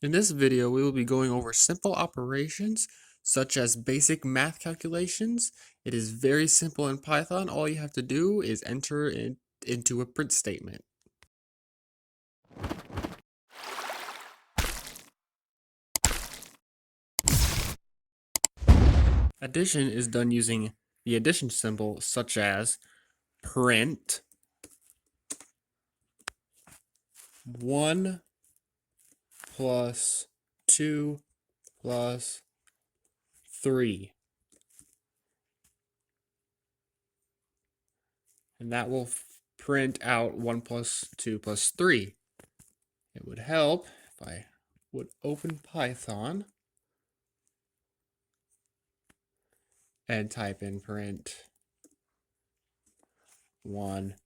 In this video, we will be going over simple operations such as basic math calculations. It is very simple in Python. All you have to do is enter it into a print statement. Addition is done using the addition symbol such as print 1 plus 2 plus 3. And that will print out 1 plus 2 plus 3. It would help if I would open Python and type in print 1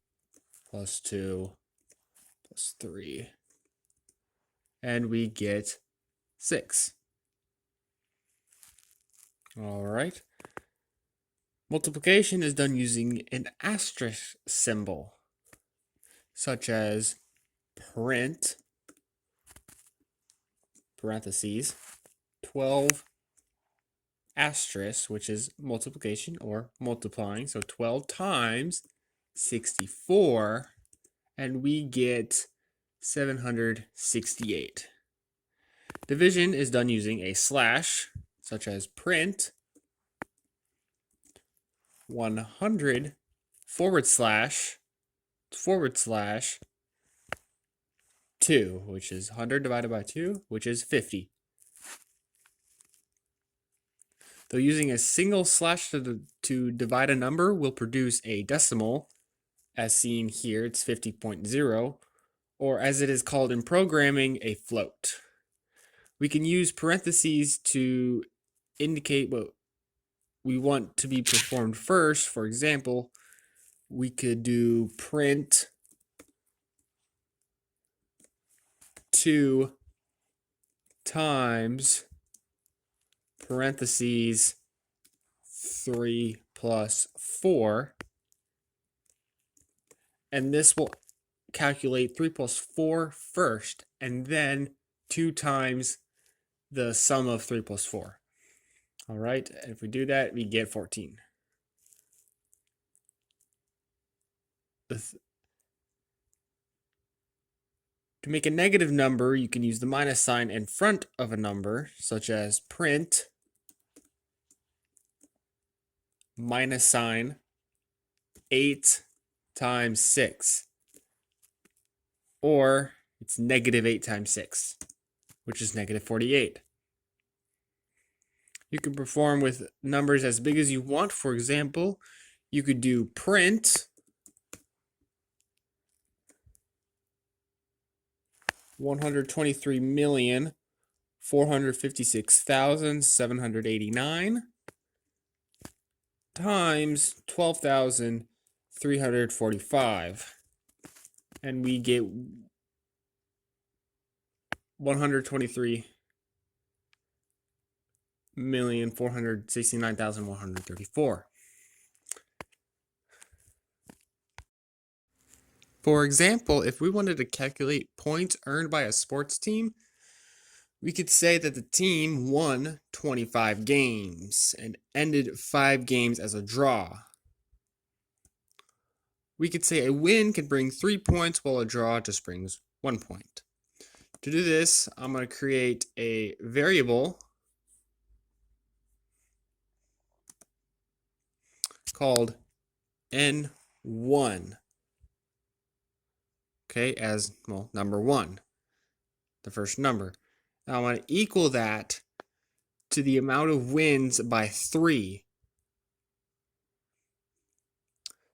plus 2 plus 3. And we get 6. All right. Multiplication is done using an asterisk symbol, such as print parentheses 12 asterisk, which is multiplication or multiplying, so 12 times 64, and we get 768. Division is done using a slash, such as print 100 forward slash 2, which is 100 divided by 2, which is 50. Though using a single slash to divide a number will produce a decimal, as seen here, it's 50.0, or as it is called in programming, a float. We can use parentheses to indicate what we want to be performed first. For example, we could do print 2 times parentheses 3 plus 4, and this will calculate 3 plus 4 first, and then 2 times the sum of 3 plus 4. All right, and if we do that, we get 14. To make a negative number, you can use the minus sign in front of a number, such as print minus sign 8 times 6. Or it's negative 8 times 6, which is negative 48. You can perform with numbers as big as you want. For example, you could do print 123,456,789 times 12,345, and we get 123,469,134. For example, if we wanted to calculate points earned by a sports team, we could say that the team won 25 games and ended 5 games as a draw. We could say a win can bring 3 points while a draw just brings 1 point. To do this, I'm going to create a variable called N1. Okay, as, well, number 1, the first number. Now I want to equal that to the amount of wins by 3.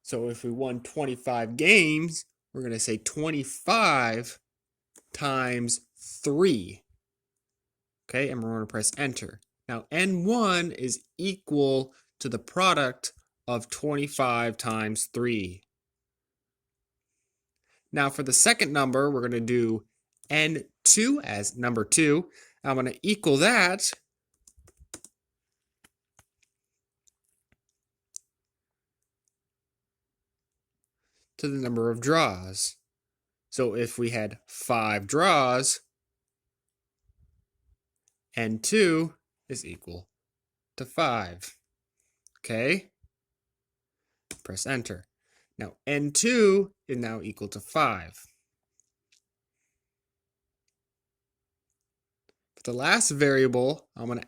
So if we won 25 games, we're going to say 25 times 3. Okay, and we're going to press enter. Now N1 is equal to the product of 25 times 3. Now for the second number, we're going to do N2 as number 2. I'm going to equal that to the number of draws. So if we had 5 draws, N2 is equal to 5. Okay? Press enter. Now N2 is now equal to 5. For the last variable, I'm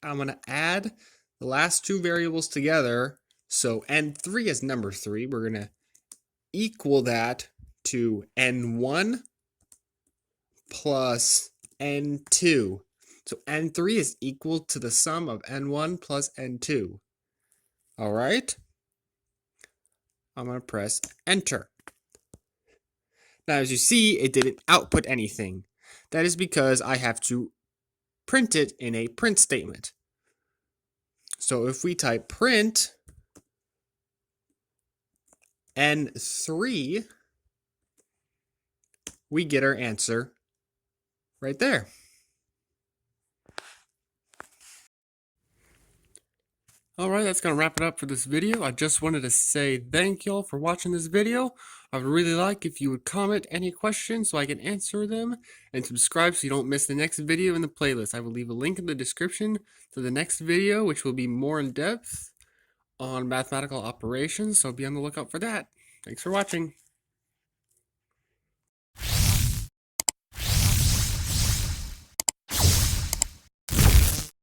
gonna add the last two variables together. So N3 is number 3. We're gonna equal that to N1 plus N2. So N3 is equal to the sum of N1 plus N2. All right? I'm going to press enter. Now, as you see, it didn't output anything. That is because I have to print it in a print statement. So if we type print N3, we get our answer right there. Alright, that's going to wrap it up for this video. I just wanted to say thank y'all for watching this video. I would really like if you would comment any questions so I can answer them, and subscribe so you don't miss the next video in the playlist. I will leave a link in the description to the next video, which will be more in depth on mathematical operations, so be on the lookout for that. Thanks for watching.